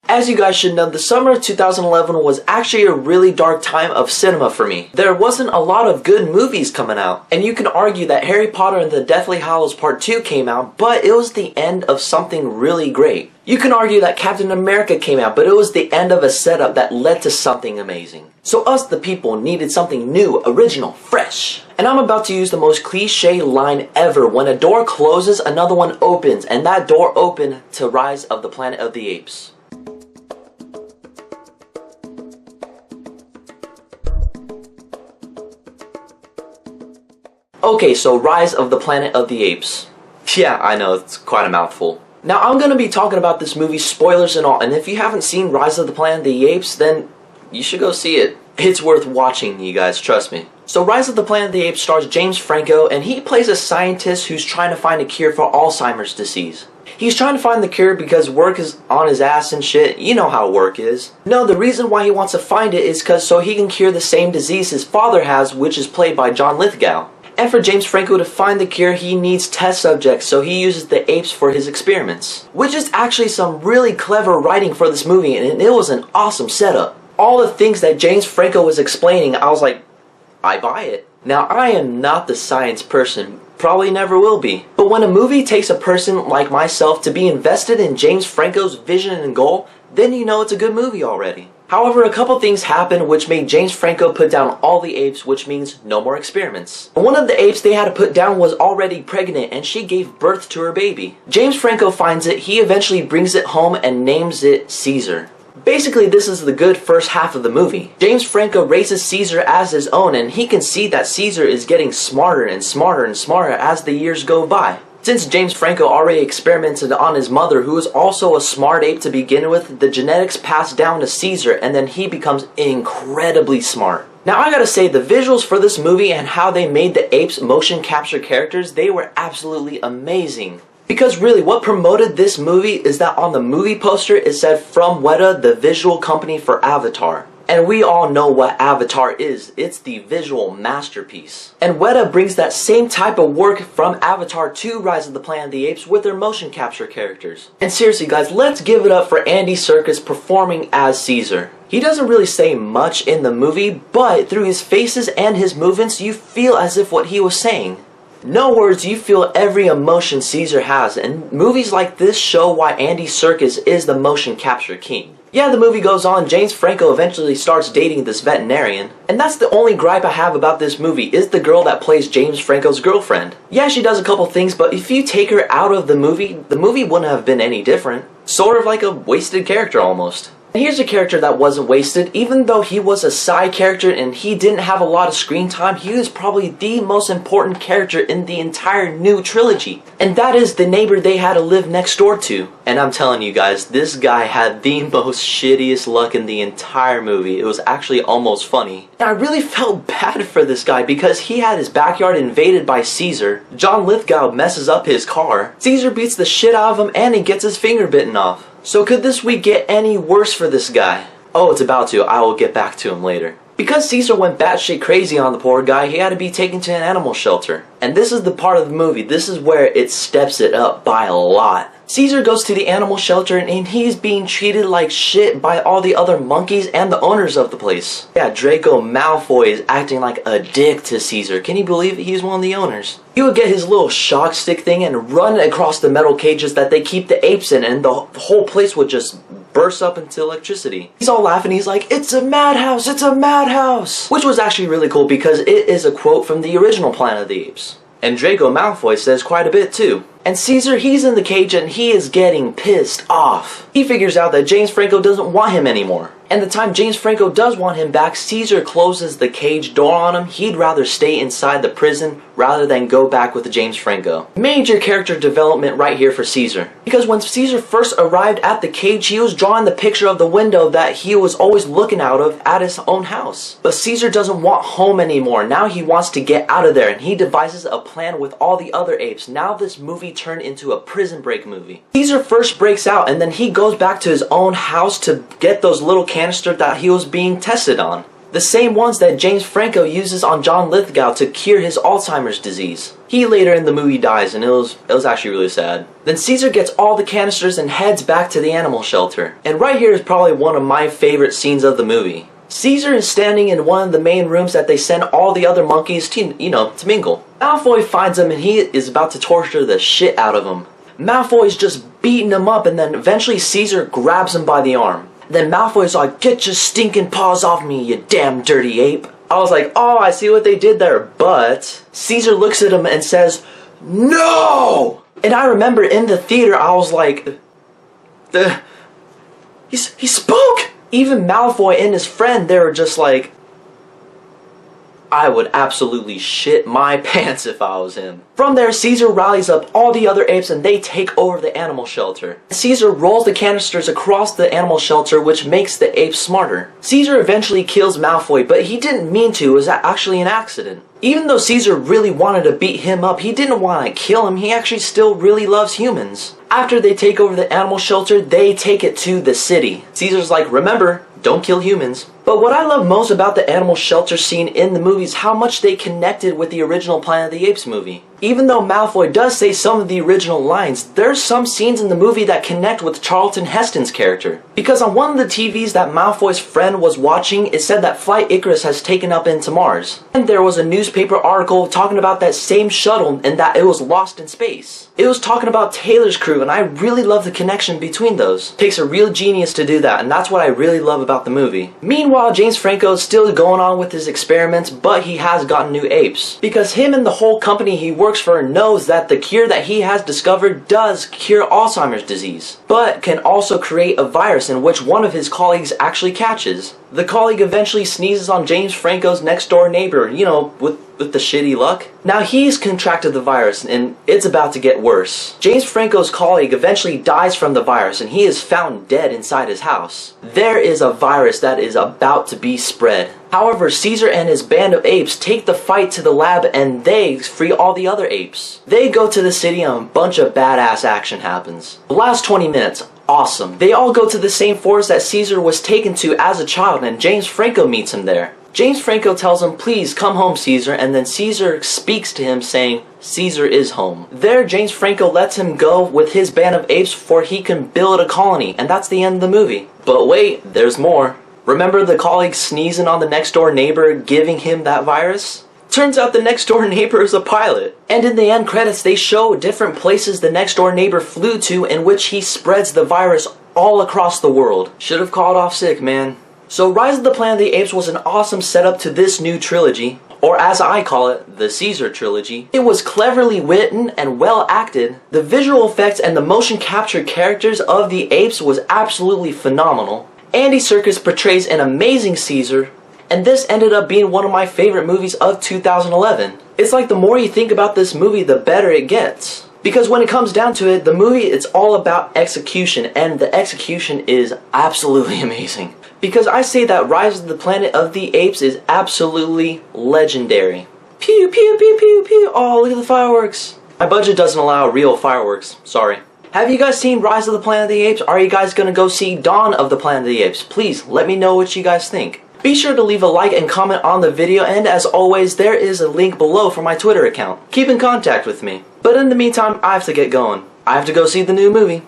As you guys should know, the summer of 2011 was actually a really dark time of cinema for me. There wasn't a lot of good movies coming out, and you can argue that Harry Potter and the Deathly Hallows Part 2 came out, but it was the end of something really great. You can argue that Captain America came out, but it was the end of a setup that led to something amazing. So us, the people, needed something new, original, fresh. And I'm about to use the most cliche line ever. When a door closes, another one opens, and that door opened to Rise of the Planet of the Apes. Okay, so Rise of the Planet of the Apes. Yeah, I know, it's quite a mouthful. Now, I'm going to be talking about this movie, spoilers and all, and if you haven't seen Rise of the Planet of the Apes, then you should go see it. It's worth watching, you guys, trust me. So Rise of the Planet of the Apes stars James Franco, and he plays a scientist who's trying to find a cure for Alzheimer's disease. He's trying to find the cure because work is on his ass and shit. You know how work is. No, the reason why he wants to find it is because so he can cure the same disease his father has, which is played by John Lithgow. And for James Franco to find the cure, he needs test subjects, so he uses the apes for his experiments. Which is actually some really clever writing for this movie, and it was an awesome setup. All the things that James Franco was explaining, I was like, I buy it. Now, I am not the science person, probably never will be. But when a movie takes a person like myself to be invested in James Franco's vision and goal, then you know it's a good movie already. However, a couple things happened which made James Franco put down all the apes, which means no more experiments. One of the apes they had to put down was already pregnant and she gave birth to her baby. James Franco finds it, he eventually brings it home and names it Caesar. Basically, this is the good first half of the movie. James Franco raises Caesar as his own, and he can see that Caesar is getting smarter and smarter and smarter as the years go by. Since James Franco already experimented on his mother, who is also a smart ape to begin with, the genetics pass down to Caesar, and then he becomes incredibly smart. Now, I gotta say, the visuals for this movie and how they made the apes motion capture characters, they were absolutely amazing. Because really, what promoted this movie is that on the movie poster it said from Weta, the visual company for Avatar. And we all know what Avatar is. It's the visual masterpiece. And Weta brings that same type of work from Avatar to Rise of the Planet of the Apes with their motion capture characters. And seriously guys, let's give it up for Andy Serkis performing as Caesar. He doesn't really say much in the movie, but through his faces and his movements, you feel as if what he was saying. No words, you feel every emotion Caesar has, and movies like this show why Andy Serkis is the motion capture king. Yeah, the movie goes on, James Franco eventually starts dating this veterinarian, and that's the only gripe I have about this movie, is the girl that plays James Franco's girlfriend. Yeah, she does a couple things, but if you take her out of the movie wouldn't have been any different. Sort of like a wasted character almost. And here's a character that wasn't wasted. Even though he was a side character and he didn't have a lot of screen time, he was probably the most important character in the entire new trilogy. And that is the neighbor they had to live next door to. And I'm telling you guys, this guy had the most shittiest luck in the entire movie. It was actually almost funny. And I really felt bad for this guy because he had his backyard invaded by Caesar. John Lithgow messes up his car. Caesar beats the shit out of him and he gets his finger bitten off. So could this week get any worse for this guy? Oh, it's about to. I will get back to him later. Because Caesar went batshit crazy on the poor guy, he had to be taken to an animal shelter. And this is the part of the movie, this is where it steps it up by a lot. Caesar goes to the animal shelter and he's being treated like shit by all the other monkeys and the owners of the place. Yeah, Draco Malfoy is acting like a dick to Caesar. Can you believe it? He's one of the owners. He would get his little shock stick thing and run across the metal cages that they keep the apes in, and the whole place would just burst up into electricity. He's all laughing, he's like, "It's a madhouse, it's a madhouse!" Which was actually really cool because it is a quote from the original Planet of the Apes. And Draco Malfoy says quite a bit too. And Caesar, he's in the cage and he is getting pissed off. He figures out that James Franco doesn't want him anymore. And the time James Franco does want him back, Caesar closes the cage door on him. He'd rather stay inside the prison rather than go back with James Franco. Major character development right here for Caesar. Because when Caesar first arrived at the cage, he was drawing the picture of the window that he was always looking out of at his own house. But Caesar doesn't want home anymore. Now he wants to get out of there, and he devises a plan with all the other apes. Now this movie turned into a prison break movie. Caesar first breaks out, and then he goes back to his own house to get those little canisters that he was being tested on. The same ones that James Franco uses on John Lithgow to cure his Alzheimer's disease. He later in the movie dies, and it was actually really sad. Then Caesar gets all the canisters and heads back to the animal shelter. And right here is probably one of my favorite scenes of the movie. Caesar is standing in one of the main rooms that they send all the other monkeys to, to mingle. Malfoy finds him and he is about to torture the shit out of him. Malfoy's just beating him up, and then eventually Caesar grabs him by the arm. Then Malfoy's like, "Get your stinking paws off me, you damn dirty ape." I was like, oh, I see what they did there, but Caesar looks at him and says, "No!" And I remember in the theater, I was like, he spoke! Even Malfoy and his friend, they were just like, I would absolutely shit my pants if I was him. From there, Caesar rallies up all the other apes and they take over the animal shelter. Caesar rolls the canisters across the animal shelter, which makes the apes smarter. Caesar eventually kills Malfoy, but he didn't mean to. It was actually an accident. Even though Caesar really wanted to beat him up, he didn't want to kill him. He actually still really loves humans. After they take over the animal shelter, they take it to the city. Caesar's like, remember, don't kill humans. But what I love most about the animal shelter scene in the movie is how much they connected with the original Planet of the Apes movie. Even though Malfoy does say some of the original lines, there's some scenes in the movie that connect with Charlton Heston's character. Because on one of the TVs that Malfoy's friend was watching, it said that Flight Icarus has taken up into Mars. And there was a newspaper article talking about that same shuttle and that it was lost in space. It was talking about Taylor's crew, and I really love the connection between those. It takes a real genius to do that, and that's what I really love about the movie. Meanwhile, James Franco is still going on with his experiments, but he has gotten new apes. Because him and the whole company he works for knows that the cure that he has discovered does cure Alzheimer's disease, but can also create a virus in which one of his colleagues actually catches. The colleague eventually sneezes on James Franco's next door neighbor, with the shitty luck. Now he's contracted the virus and it's about to get worse. James Franco's colleague eventually dies from the virus and he is found dead inside his house. There is a virus that is about to be spread. However, Caesar and his band of apes take the fight to the lab and they free all the other apes. They go to the city and a bunch of badass action happens. The last 20 minutes, awesome. They all go to the same forest that Caesar was taken to as a child and James Franco meets him there. James Franco tells him, "Please come home, Caesar," and then Caesar speaks to him saying, "Caesar is home." There, James Franco lets him go with his band of apes before he can build a colony, and that's the end of the movie. But wait, there's more. Remember the colleague sneezing on the next door neighbor giving him that virus? Turns out the next door neighbor is a pilot. And in the end credits, they show different places the next door neighbor flew to in which he spreads the virus all across the world. Should have called off sick, man. So Rise of the Planet of the Apes was an awesome setup to this new trilogy, or as I call it, the Caesar trilogy. It was cleverly written and well acted. The visual effects and the motion capture characters of the apes was absolutely phenomenal. Andy Serkis portrays an amazing Caesar, and this ended up being one of my favorite movies of 2011. It's like the more you think about this movie, the better it gets. Because when it comes down to it, the movie, it's all about execution, and the execution is absolutely amazing. Because I say that Rise of the Planet of the Apes is absolutely legendary. Pew pew pew pew pew, oh look at the fireworks. My budget doesn't allow real fireworks, sorry. Have you guys seen Rise of the Planet of the Apes? Are you guys gonna go see Dawn of the Planet of the Apes? Please, let me know what you guys think. Be sure to leave a like and comment on the video, and as always, there is a link below for my Twitter account. Keep in contact with me. But in the meantime, I have to get going. I have to go see the new movie.